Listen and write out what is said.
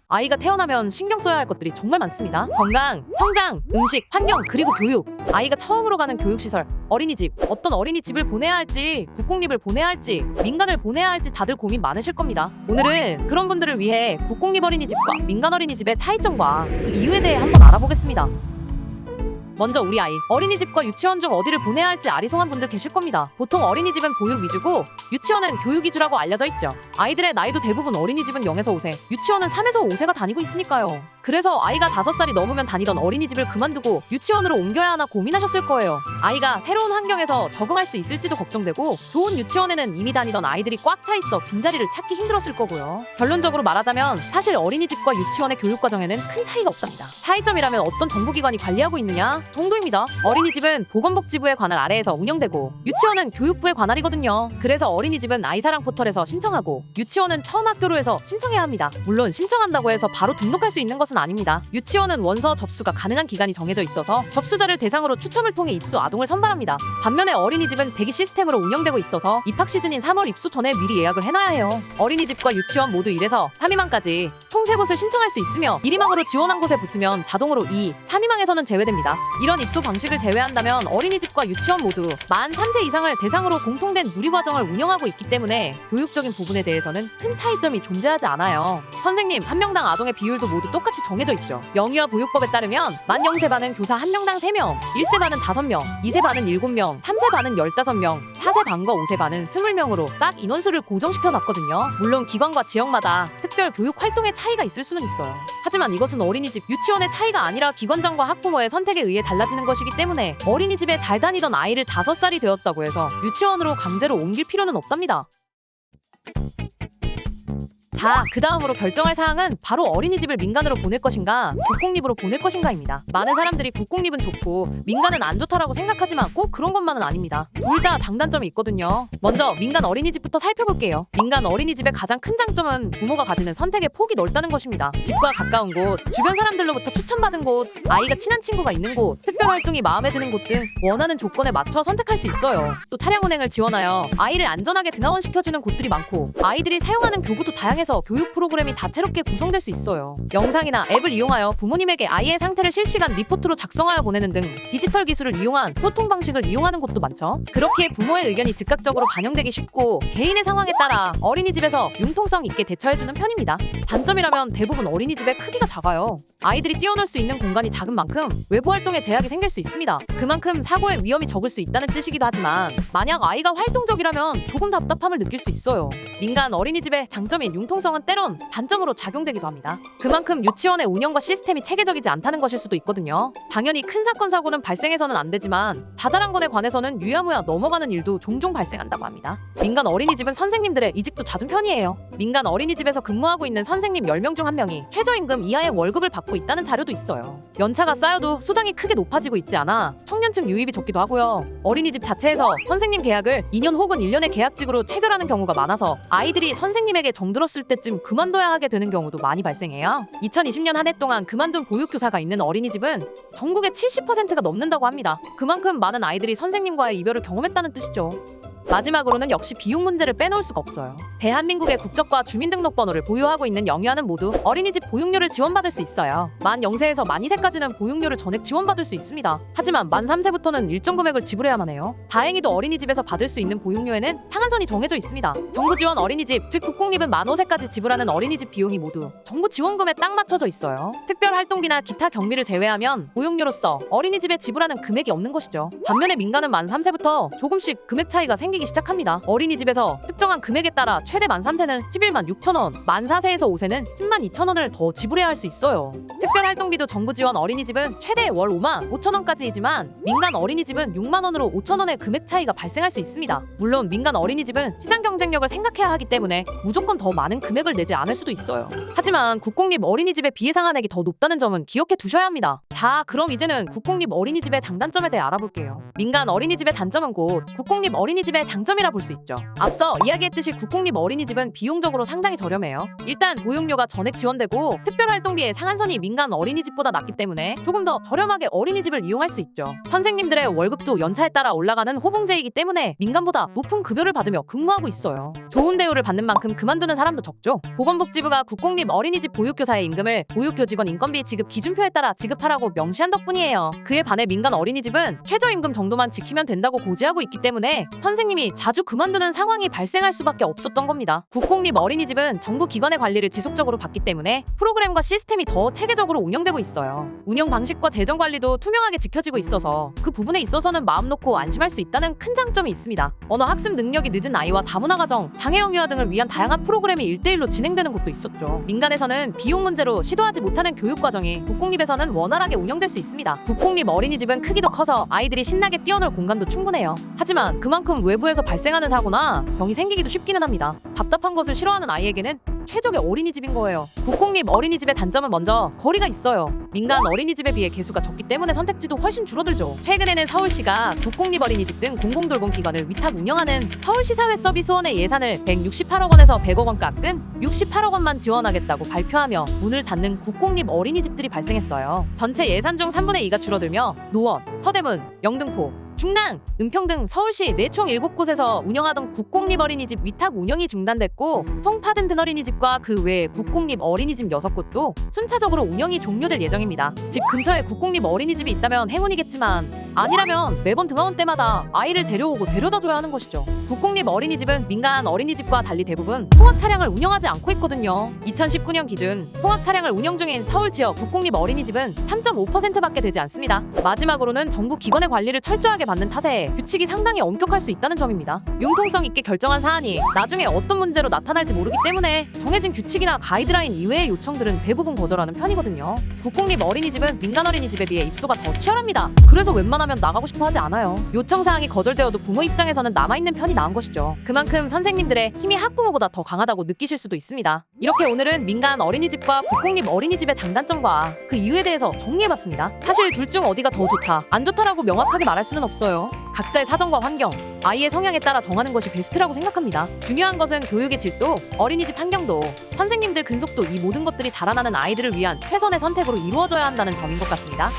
아이가 태어나면 신경 써야 할 것들이 정말 많습니다. 건강, 성장, 음식, 환경, 그리고 교육. 아이가 처음으로 가는 교육시설, 어린이집. 어떤 어린이집을 보내야 할지, 국공립을 보내야 할지, 민간을 보내야 할지 다들 고민 많으실 겁니다. 오늘은 그런 분들을 위해 국공립 어린이집과 민간 어린이집의 차이점과 그 이유에 대해 한번 알아보겠습니다. 먼저 우리 아이, 어린이집과 유치원 중 어디를 보내야 할지 아리송한 분들 계실 겁니다. 보통 어린이집은 보육 위주고 유치원은 교육 위주라고 알려져 있죠. 아이들의 나이도 대부분 어린이집은 0에서 5세, 유치원은 3에서 5세가 다니고 있으니까요. 그래서 아이가 5살이 넘으면 다니던 어린이집을 그만두고 유치원으로 옮겨야 하나 고민하셨을 거예요. 아이가 새로운 환경에서 적응할 수 있을지도 걱정되고, 좋은 유치원에는 이미 다니던 아이들이 꽉 차 있어 빈자리를 찾기 힘들었을 거고요. 결론적으로 말하자면 사실 어린이집과 유치원의 교육 과정에는 큰 차이가 없답니다. 차이점이라면 어떤 정부기관이 관리하고 있느냐 정도입니다. 어린이집은 보건복지부의 관할 아래에서 운영되고, 유치원은 교육부의 관할이거든요. 그래서 어린이집은 아이사랑 포털에서 신청하고, 유치원은 처음 학교로 해서 신청해야 합니다. 물론 신청한다고 해서 바로 등록할 수 있는 것은 아닙니다. 유치원은 원서 접수가 가능한 기간이 정해져 있어서 접수자를 대상으로 추첨을 통해 입수 아동을 선발합니다. 반면에 어린이집은 대기 시스템으로 운영되고 있어서 입학 시즌인 3월 입수 전에 미리 예약을 해놔야 해요. 어린이집과 유치원 모두 1에서 3희망까지 총 3곳을 신청할 수 있으며, 1희망으로 지원한 곳에 붙으면 자동으로 2, 3희망에서는 제외됩니다. 이런 입소 방식을 제외한다면 어린이집과 유치원 모두 만 3세 이상을 대상으로 공통된 누리과정을 운영하고 있기 때문에 교육적인 부분에 대해서는 큰 차이점이 존재하지 않아요. 선생님 1명당 아동의 비율도 모두 똑같이 정해져 있죠. 영유아 보육법에 따르면 만 0세 반은 교사 1명당 3명, 1세 반은 5명, 2세 반은 7명, 3세 반은 15명, 4세 반과 5세 반은 20명으로 딱 인원수를 고정시켜 놨거든요. 물론 기관과 지역마다 특별 교육 활동의 차이가 있을 수는 있어요. 하지만 이것은 어린이집, 유치원의 차이가 아니라 기관장과 학부모의 선택에 의해 달라지는 것이기 때문에 어린이집에 잘 다니던 아이를 5살이 되었다고 해서 유치원으로 강제로 옮길 필요는 없답니다. 자, 그 다음으로 결정할 사항은 바로 어린이집을 민간으로 보낼 것인가, 국공립으로 보낼 것인가입니다. 많은 사람들이 국공립은 좋고 민간은 안 좋다라고 생각하지만 꼭 그런 것만은 아닙니다. 둘 다 장단점이 있거든요. 먼저 민간 어린이집부터 살펴볼게요. 민간 어린이집의 가장 큰 장점은 부모가 가지는 선택의 폭이 넓다는 것입니다. 집과 가까운 곳, 주변 사람들로부터 추천받은 곳, 아이가 친한 친구가 있는 곳, 특별 활동이 마음에 드는 곳 등 원하는 조건에 맞춰 선택할 수 있어요. 또 차량 운행을 지원하여 아이를 안전하게 등하원시켜주는 곳들이 많고, 아이들이 사용하는 교구도 다양해서 교육 프로그램이 다채롭게 구성될 수 있어요. 영상이나 앱을 이용하여 부모님에게 아이의 상태를 실시간 리포트로 작성하여 보내는 등 디지털 기술을 이용한 소통 방식을 이용하는 곳도 많죠. 그렇게 부모의 의견이 즉각적으로 반영되기 쉽고, 개인의 상황에 따라 어린이집에서 융통성 있게 대처해주는 편입니다. 단점이라면 대부분 어린이집의 크기가 작아요. 아이들이 뛰어놀 수 있는 공간이 작은 만큼 외부 활동에 제약이 생길 수 있습니다. 그만큼 사고의 위험이 적을 수 있다는 뜻이기도 하지만, 만약 아이가 활동적이라면 조금 답답함을 느낄 수 있어요. 민간 어린이집의 장점인 융통성은 때론 단점으로 작용되기도 합니다. 그만큼 유치원의 운영과 시스템이 체계적이지 않다는 것일 수도 있거든요. 당연히 큰 사건 사고는 발생해서는 안 되지만 자잘한 것에 관해서는 유야무야 넘어가는 일도 종종 발생한다고 합니다. 민간 어린이집은 선생님들의 이직도 잦은 편이에요. 민간 어린이집에서 근무하고 있는 선생님 10명 중 1명이 최저임금 이하의 월급을 받고 있다는 자료도 있어요. 연차가 쌓여도 수당이 크게 높아지고 있지 않아 청년층 유입이 적기도 하고요. 어린이집 자체에서 선생님 계약을 2년 혹은 1년의 계약직으로 체결하는 경우가 많아서 아이들이 선생님에게 정들었을 때쯤 그만둬야 하게 되는 경우도 많이 발생해요. 2020년 한 해 동안 그만둔 보육교사가 있는 어린이집은 전국의 70%가 넘는다고 합니다. 그만큼 많은 아이들이 선생님과의 이별을 경험했다는 뜻이죠. 마지막으로는 역시 비용 문제를 빼놓을 수가 없어요. 대한민국의 국적과 주민등록번호를 보유하고 있는 영유아는 모두 어린이집 보육료를 지원받을 수 있어요. 만 0세에서 만 2세까지는 보육료를 전액 지원받을 수 있습니다. 하지만 만 3세부터는 일정 금액을 지불해야만 해요. 다행히도 어린이집에서 받을 수 있는 보육료에는 상한선이 정해져 있습니다. 정부 지원 어린이집, 즉 국공립은 만 5세까지 지불하는 어린이집 비용이 모두 정부 지원금에 딱 맞춰져 있어요. 특별 활동비나 기타 경비를 제외하면 보육료로서 어린이집에 지불하는 금액이 없는 것이죠. 반면에 민간은 만 3세부터 조금씩 금액 차이가 생기기 시작합니다. 어린이집에서 특정한 금액에 따라 최대 만 3세는 11만 6천 원, 만 4세에서 5세는 10만 2천 원을 더 지불해야 할 수 있어요. 특별 활동비도 정부 지원 어린이집은 최대 월 5만 5천 원까지이지만 민간 어린이집은 6만 원으로 5천 원의 금액 차이가 발생할 수 있습니다. 물론 민간 어린이집은 시장 경쟁력을 생각해야 하기 때문에 무조건 더 많은 금액을 내지 않을 수도 있어요. 하지만 국공립 어린이집의 비해 상한액이 더 높다는 점은 기억해 두셔야 합니다. 자, 그럼 이제는 국공립 어린이집의 장단점에 대해 알아볼게요. 민간 어린이집의 단점은 곧 국공립 어린이집의 하나의 장점이라 볼 수 있죠. 앞서 이야기했듯이 국공립 어린이집은 비용적으로 상당히 저렴해요. 일단 보육료가 전액 지원되고 특별활동비의 상한선이 민간 어린이집보다 낮기 때문에 조금 더 저렴하게 어린이집을 이용할 수 있죠. 선생님들의 월급도 연차에 따라 올라가는 호봉제이기 때문에 민간보다 높은 급여를 받으며 근무하고 있어요. 좋은 대우를 받는 만큼 그만두는 사람도 적죠. 보건복지부가 국공립 어린이집 보육교사의 임금을 보육교직원 인건비 지급 기준표에 따라 지급하라고 명시한 덕분이에요. 그에 반해 민간 어린이집은 최저임금 정도만 지키면 된다고 고지하고 있기 때문에 선생님이 자주 그만두는 상황이 발생할 수밖에 없었던 겁니다. 국공립 어린이집은 정부 기관의 관리를 지속적으로 받기 때문에 프로그램과 시스템이 더 체계적으로 운영되고 있어요. 운영 방식과 재정 관리도 투명하게 지켜지고 있어서 그 부분에 있어서는 마음 놓고 안심할 수 있다는 큰 장점이 있습니다. 언어 학습 능력이 늦은 아이와 다문화 가정, 장애형 유아 등을 위한 다양한 프로그램이 1대1로 진행되는 곳도 있었죠. 민간에서는 비용 문제로 시도하지 못하는 교육 과정이 국공립에서는 원활하게 운영될 수 있습니다. 국공립 어린이집은 크기도 커서 아이들이 신나게 뛰어놀 공간도 충분해요. 하지만 그만큼 외부에서 발생하는 사고나 병이 생기기도 쉽기는 합니다. 답답한 것을 싫어하는 아이에게는 최적의 어린이집인 거예요. 국공립 어린이집의 단점은 먼저 거리가 있어요. 민간 어린이집에 비해 개수가 적기 때문에 선택지도 훨씬 줄어들죠. 최근에는 서울시가 국공립 어린이집 등 공공돌봄 기관을 위탁 운영하는 서울시사회서비스원의 예산을 168억 원에서 100억 원 깎은 68억 원만 지원하겠다고 발표하며 문을 닫는 국공립 어린이집들이 발생했어요. 전체 예산 중 3분의 2가 줄어들며 노원, 서대문, 영등포, 충남, 은평 등 서울시 내 총 7곳에서 운영하던 국공립 어린이집 위탁 운영이 중단됐고 송파든든 어린이집과 그 외에 국공립 어린이집 6곳도 순차적으로 운영이 종료될 예정입니다. 집 근처에 국공립 어린이집이 있다면 행운이겠지만 아니라면 매번 등하원 때마다 아이를 데려오고 데려다줘야 하는 것이죠. 국공립 어린이집은 민간 어린이집과 달리 대부분 통학 차량을 운영하지 않고 있거든요. 2019년 기준 통학 차량을 운영 중인 서울 지역 국공립 어린이집은 3.5%밖에 되지 않습니다. 마지막으로는 정부 기관의 관리를 철저하게 받는 탓에 규칙이 상당히 엄격할 수 있다는 점입니다. 융통성 있게 결정한 사안이 나중에 어떤 문제로 나타날지 모르기 때문에 정해진 규칙이나 가이드라인 이외의 요청들은 대부분 거절하는 편이거든요. 국공립 어린이집은 민간 어린이집에 비해 입소가 더 치열합니다. 그래서 웬만하면 나가고 싶어 하지 않아요. 요청 사항이 거절되어도 부모 입장에서는 남아있는 편이 나은 것이죠. 그만큼 선생님들의 힘이 학부모보다 더 강하다고 느끼실 수도 있습니다. 이렇게 오늘은 민간 어린이집과 국공립 어린이집의 장단점과 그 이유에 대해서 정리해봤습니다. 사실 둘 중 어디가 더 좋다, 안 좋다라고 명확하게 말할 수는 없어요. 각자의 사정과 환경, 아이의 성향에 따라 정하는 것이 베스트라고 생각합니다. 중요한 것은 교육의 질도, 어린이집 환경도, 선생님들 근속도 이 모든 것들이 자라나는 아이들을 위한 최선의 선택으로 이루어져야 한다는 점인 것 같습니다.